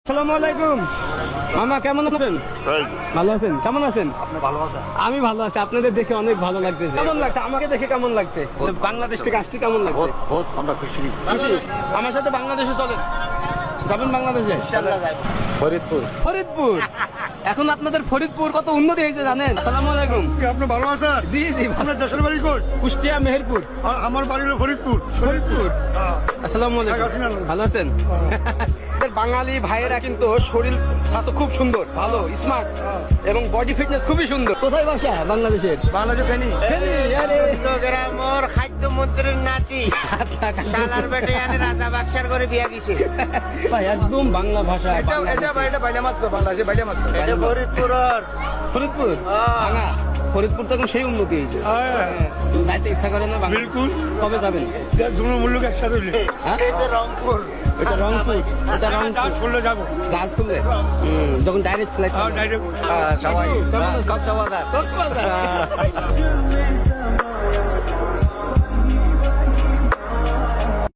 আসসালামু আলাইকুম মামা, কেমন আছেন? ভালো আছেন? কেমন আছেন? আপনি ভালো আছেন? আমি ভালো আছি। আপনাদের দেখে অনেক ভালো লাগতেছে। কেমন লাগছে? আমাকে দেখে কেমন লাগছে? বাংলাদেশ থেকে আসতে কেমন লাগছে? বহুত আমরা খুশি। খুশি? আমার সাথে বাংলাদেশে চলেন, যাবেন বাংলাদেশে? ফরিদপুর। ফরিদপুর? এখন আপনাদের ফরিদপুর কত উন্নতি হয়েছে জানেন? আসসালামু আলাইকুম। আপনি ভালো আছেন? জি জি, আপনার দেশের বাড়ি কোন? কুষ্টিয়া মেহেরপুর। আর আমার বাড়ি হলো ফরিদপুর। ফরিদপুর। আসসালামু আলাইকুম। ঢাকা সিনাল। ভালো আছেন? আমাদের বাঙালি ভাইয়েরা কিন্তু শরীর স্বাস্থ্য খুব সুন্দর, ভালো স্মার্ট এবং বডি ফিটনেস খুবই সুন্দর। কোথায় বাসা বাংলাদেশের? বাংলাদেশ ফেনী। ফেনী, আরে। গ্রামের খাদ্য মন্ত্রীর নাতি আচ্ছা, শালার বেটে আনে রাজা বাক্সার করে বিয়া গেছে। ভাই একদম বাংলা ভাষা। এটা বাইলা মাছ বাংলাদেশে বাইলা মাছ। এটা ফরিদপুরের ফরিদপুর ভাঙা। ফরিদপুর তো এখন সেই উন্নতি হয়েছে। যাইতে ইচ্ছা করে না বাংলা। বিলকুল। কবে যাবেন? দুটো মূল্য একসাথে হইলে। হ্যাঁ? এটা রংপুর। এটা রংপুর। এটা রংপুর। চাষ করলে যাবো। জাহাজ খুললে যখন ডাইরেক্ট ফ্লাইট ডাইরেক্ট সবাই কক্সবাজার। কক্সবাজার।